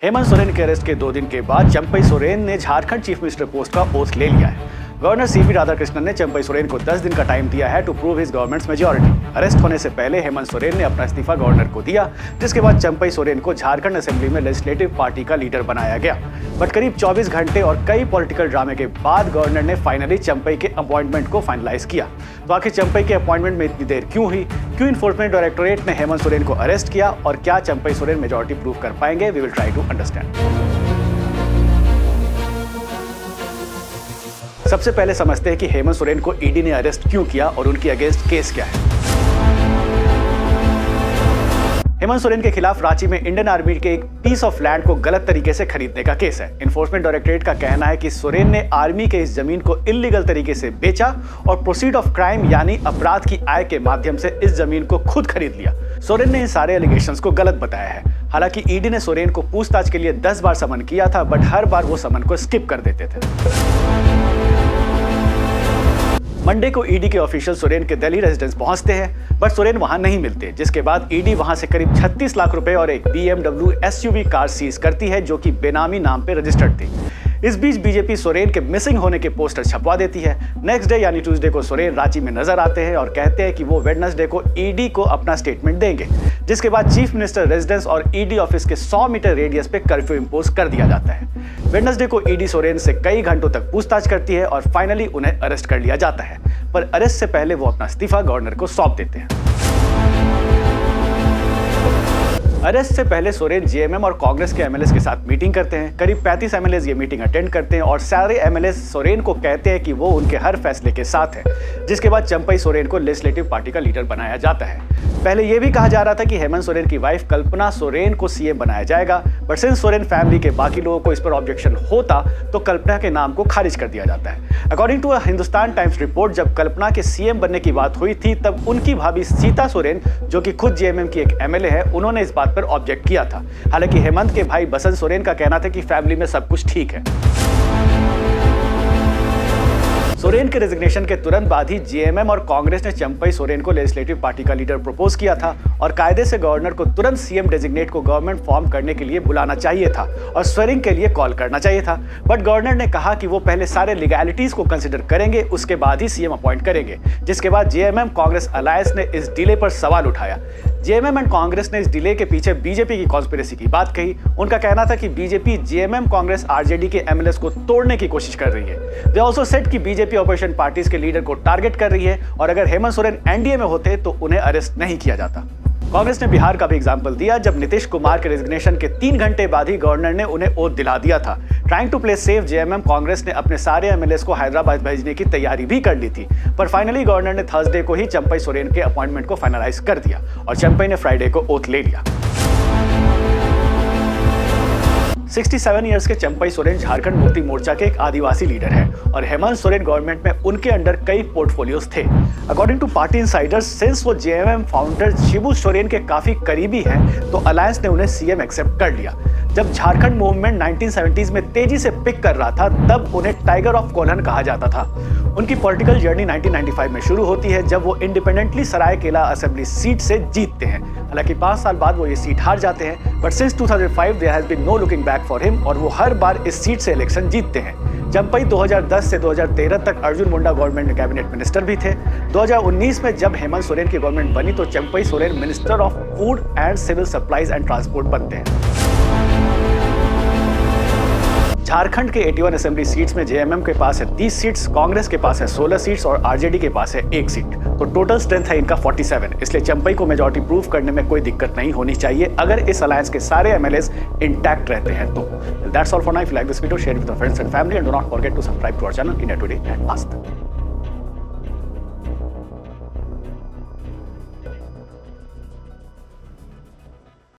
हेमंत सोरेन के अरेस्ट के 2 दिन के बाद चंपई सोरेन ने झारखंड चीफ मिनिस्टर पोस्ट का ओथ ले लिया है। गवर्नर सीवी राधाकृष्णन ने चंपई सोरेन को 10 दिन का टाइम दिया है to prove his government's majority. Arrest होने से पहले हेमंत सोरेन ने अपना इस्तीफा गवर्नर को दिया, जिसके बाद चंपई सोरेन को झारखंड असेंबली में लेजिस्लेटिव पार्टी का लीडर बनाया गया। बट करीब 24 घंटे और कई पॉलिटिकल ड्रामे के बाद गवर्नर ने फाइनली चंपई के अपॉइंटमेंट को फाइनलाइज किया। तो आखिर चंपई के अपॉइंटमेंट में इतनी देर क्यों हुई? क्यों इन्फोर्समेंट डायरेक्टोरेट ने हेमंत सोरेन को अरेस्ट किया और क्या चंपई सोरेन मेजॉरिटी प्रूव कर पाएंगे? We will try to understand. सबसे पहले समझते हैं कि हेमंत सोरेन को ईडी ने अरेस्ट क्यों किया और उनकी अगेंस्ट केस क्या है। हेमंत सोरेन के खिलाफ रांची में इंडियन आर्मी के एक पीस ऑफ लैंड को गलत तरीके से खरीदने का केस है। इन्फोर्समेंट डायरेक्टोरेट का कहना है कि सोरेन ने आर्मी के इस जमीन को इल्लीगल तरीके से बेचा और प्रोसीड ऑफ क्राइम यानी अपराध की आय के माध्यम से इस जमीन को खुद खरीद लिया। सोरेन ने इन सारे एलिगेशंस को गलत बताया है। हालांकि ईडी ने सोरेन को पूछताछ के लिए 10 बार समन किया था, बट हर बार वो समन को स्किप कर देते थे। मंडे को ईडी के ऑफिशियल सोरेन के दिल्ली रेजिडेंस पहुंचते हैं, बट सोरेन वहां नहीं मिलते, जिसके बाद ईडी वहां से करीब 36 लाख रुपए और एक BMW SUV कार सीज करती है, जो कि बेनामी नाम पे रजिस्टर्ड थी। इस बीच बीजेपी सोरेन के मिसिंग होने के पोस्टर छपवा देती है। नेक्स्ट डे यानी ट्यूसडे को सोरेन रांची में नजर आते हैं और कहते हैं कि वो वेडनेसडे को ईडी को अपना स्टेटमेंट देंगे, जिसके बाद चीफ मिनिस्टर रेजिडेंस और ईडी ऑफिस के 100 मीटर रेडियस पे कर्फ्यू इंपोज कर दिया जाता है। वेडनेसडे को ईडी सोरेन से कई घंटों तक पूछताछ करती है और फाइनली उन्हें अरेस्ट कर लिया जाता है, पर अरेस्ट से पहले वो अपना इस्तीफा गवर्नर को सौंप देते हैं। अरेस्ट से पहले सोरेन जेएमएम और कांग्रेस के एमएलएस के साथ मीटिंग करते हैं। करीब 35 एमएलएस ये मीटिंग अटेंड करते हैं और सारे एमएलएस सोरेन को कहते हैं कि वो उनके हर फैसले के साथ है, जिसके बाद चंपई सोरेन को लेजिस्लेटिव पार्टी का लीडर बनाया जाता है। पहले यह भी कहा जा रहा था कि हेमंत सोरेन की वाइफ कल्पना सोरेन को सीएम बनाया जाएगा, बट सिंस सोरेन फैमिली के बाकी लोगों को इस पर ऑब्जेक्शन होता तो कल्पना के नाम को खारिज कर दिया जाता है। According to Hindustan Times report, जब कल्पना के सीएम बनने की बात हुई थी तब उनकी भाभी सीता सोरेन, जो कि खुद जेएमएम की एक एमएलए है, उन्होंने इस बात पर ऑब्जेक्ट किया था। हालांकि हेमंत के भाई बसंत सोरेन का कहना था कि फैमिली में सब कुछ ठीक है। सोरेन के रेजिग्नेशन के तुरंत बाद ही जेएमएम और कांग्रेस ने चंपई सोरेन को लेजिस्लेटिव पार्टी का लीडर प्रपोज किया था और कायदे से गवर्नर को तुरंत सीएम डेजिग्नेट को गवर्नमेंट फॉर्म करने के लिए बुलाना चाहिए था और स्वेरिंग के लिए कॉल करना चाहिए था। बट गवर्नर ने कहा कि वो पहले सारे लीगैलिटीज को कंसिडर करेंगे, उसके बाद ही सीएम अपॉइंट करेंगे, जिसके बाद जेएमएम कांग्रेस अलायंस ने इस डिले पर सवाल उठाया। जेएमएम एंड कांग्रेस ने इस डिले के पीछे बीजेपी की कॉन्स्पिरेसी की बात कही। उनका कहना था कि बीजेपी जेएमएम कांग्रेस आरजेडी के एमएलएस को तोड़ने की कोशिश कर रही है। दे आल्सो सेड कि बीजेपी ऑपोजिशन पार्टीज के लीडर को टारगेट कर रही है और अगर हेमंत सोरेन एनडीए में होते तो उन्हें अरेस्ट नहीं किया जाता। कांग्रेस ने बिहार का भी एग्जाम्पल दिया, जब नीतीश कुमार के रेजिग्नेशन के 3 घंटे बाद ही गवर्नर ने उन्हें ओथ दिला दिया था। Trying to play safe, JMM Congress ने अपने सारे एमएलएस को हैदराबाद भेजने की तैयारी भी कर ली थी, पर फाइनली गवर्नर ने थर्सडे को ही चंपई सोरेन के अपॉइंटमेंट को फाइनलाइज कर दिया और चंपई ने फ्राइडे को ओथ ले लिया। 67 इयर्स के चंपई सोरेन झारखंड मुक्ति मोर्चा के एक आदिवासी लीडर हैं और हेमंत सोरेन गवर्नमेंट में उनके अंडर कई पोर्टफोलियोज थे। According to party insiders, since वो जेएमएम फाउंडर शिबू सोरेन के काफी करीबी हैं, तो अलायंस ने उन्हें सीएम एक्सेप्ट कर लिया। जब झारखंड मूवमेंट 1970s में तेजी से पिक कर रहा था, तब उन्हें टाइगर ऑफ कोल्हन कहा जाता था। उनकी पॉलिटिकल जर्नी 1995 में शुरू होती है, जब वो इंडिपेंडेंटली सरायकेला असेंबली सीट से जीतते हैं। हालांकि 5 साल बाद वो ये सीट हार जाते हैं, but since 2005 there has been no looking back for him और वो हर बार इस सीट से इलेक्शन जीतते हैं। चंपई 2010 से 2013 तक अर्जुन मुंडा गवर्नमेंट में कैबिनेट मिनिस्टर भी थे। 2019 में जब हेमंत सोरेन की गवर्नमेंट बनी तो Champai Soren minister of food and civil supplies and transport बनते हैं। झारखंड के 81 असेंबली सीट्स में जेएमएम के पास है 30 सीट्स, कांग्रेस के पास है 16 सीट्स और आरजेडी के पास है 1 सीट। तो टोटल स्ट्रेंथ है इनका 47, इसलिए चंपई को मेजॉरिटी प्रूव करने में कोई दिक्कत नहीं होनी चाहिए अगर इस अलायंस के सारे एमएलएस इंटैक्ट रहते हैं तो। That's all for now. If you like this video, share with your friends and family and do not forget to subscribe to our channel India Today and Aaj तक।